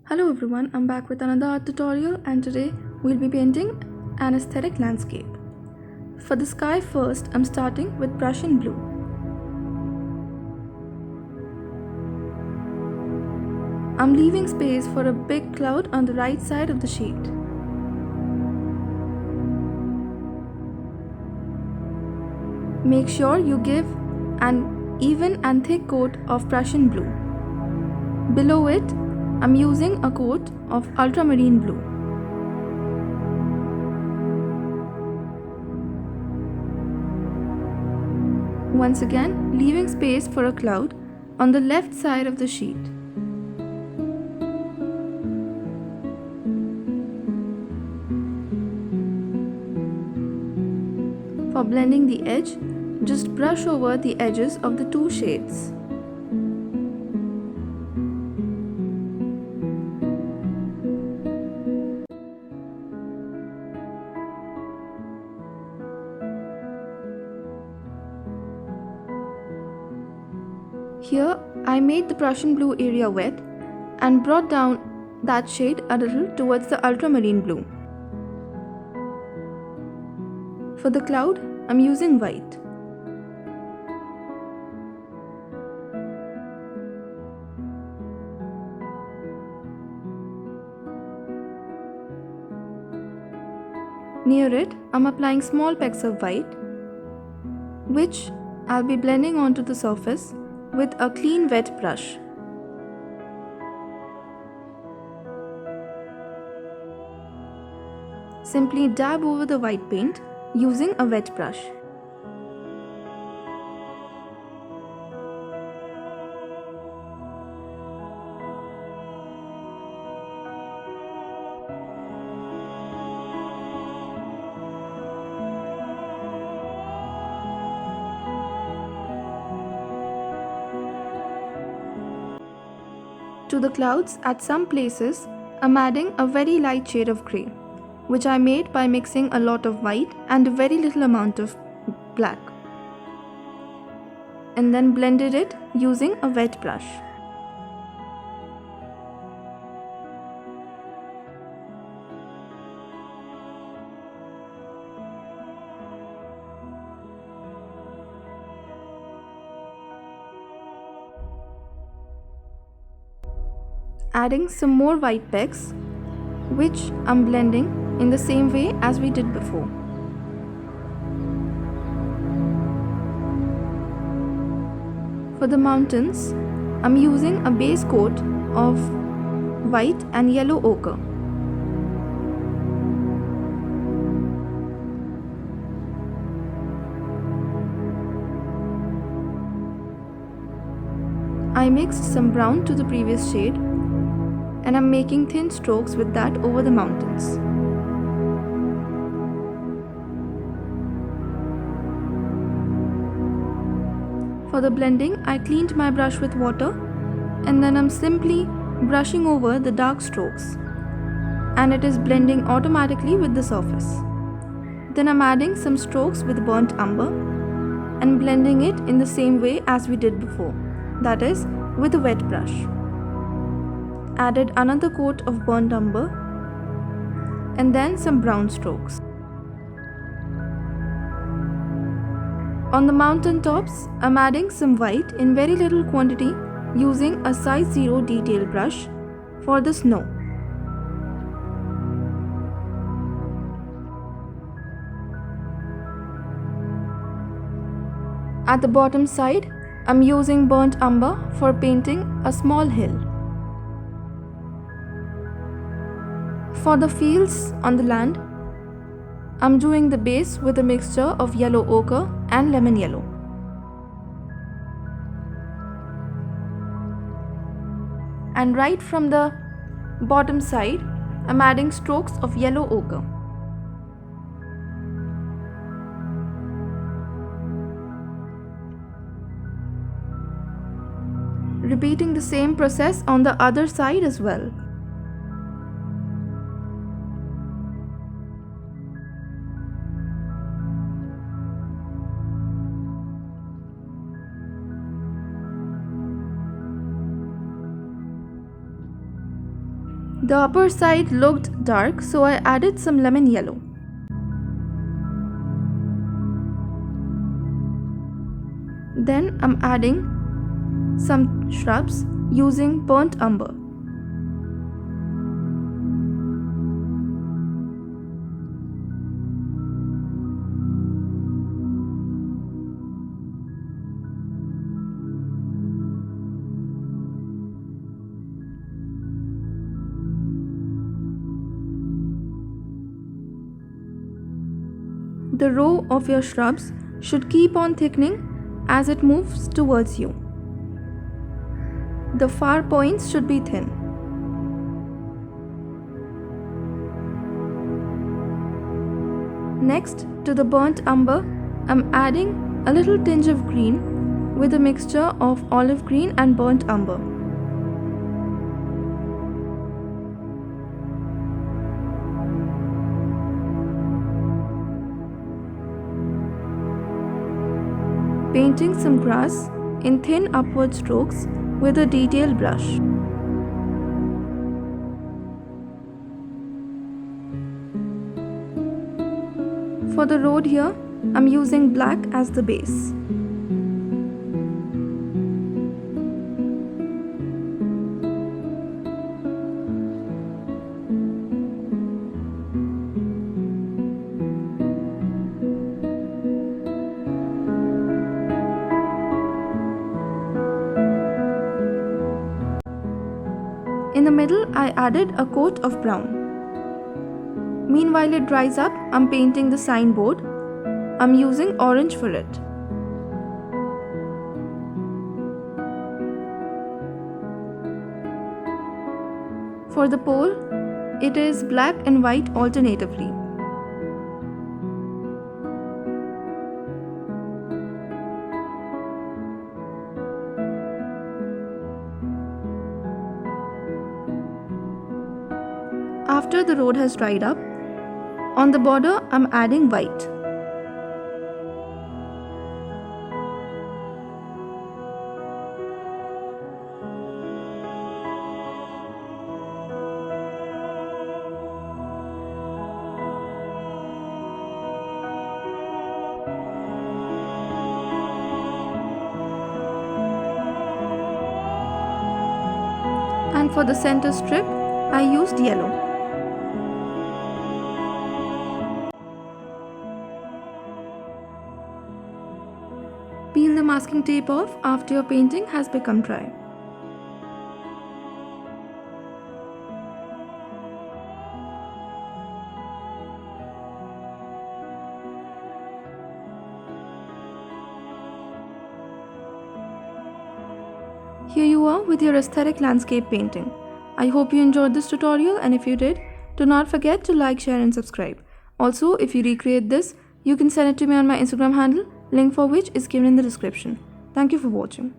Hello everyone, I'm back with another art tutorial and today we'll be painting an aesthetic landscape. For the sky first, I'm starting with Prussian blue. I'm leaving space for a big cloud on the right side of the sheet. Make sure you give an even and thick coat of Prussian blue. Below it, I'm using a coat of ultramarine blue. Once again, leaving space for a cloud on the left side of the sheet. For blending the edge, just brush over the edges of the two shades. Here, I made the Prussian blue area wet and brought down that shade a little towards the ultramarine blue. For the cloud, I'm using white. Near it, I'm applying small pecks of white, which I'll be blending onto the surface with a clean wet brush. Simply dab over the white paint using a wet brush. To the clouds, at some places, I'm adding a very light shade of grey, which I made by mixing a lot of white and a very little amount of black, and then blended it using a wet brush. Adding some more white pecks, which I'm blending in the same way as we did before. For the mountains, I'm using a base coat of white and yellow ochre. I mixed some brown to the previous shade and I'm making thin strokes with that over the mountains. For the blending, I cleaned my brush with water and then I'm simply brushing over the dark strokes, and it is blending automatically with the surface. Then I'm adding some strokes with burnt umber and blending it in the same way as we did before, that is, with a wet brush. Added another coat of burnt umber and then some brown strokes. On the mountain tops, I'm adding some white in very little quantity using a size 0 detail brush for the snow. At the bottom side, I'm using burnt umber for painting a small hill. For the fields on the land, I'm doing the base with a mixture of yellow ochre and lemon yellow. And right from the bottom side, I'm adding strokes of yellow ochre. Repeating the same process on the other side as well. The upper side looked dark, so I added some lemon yellow. Then I'm adding some shrubs using burnt umber. The row of your shrubs should keep on thickening as it moves towards you. The far points should be thin. Next, to the burnt umber, I'm adding a little tinge of green with a mixture of olive green and burnt umber. Painting some grass in thin upward strokes with a detail brush. For the road here, I'm using black as the base. In the middle, I added a coat of brown. Meanwhile it dries up, I'm painting the signboard. I'm using orange for it. For the pole, it is black and white alternatively. After the road has dried up, on the border I'm adding white. And for the center strip, I used yellow. Peel the masking tape off after your painting has become dry. Here you are with your aesthetic landscape painting. I hope you enjoyed this tutorial, and if you did, do not forget to like, share and subscribe. Also, if you recreate this, you can send it to me on my Instagram handle, link for which is given in the description. Thank you for watching.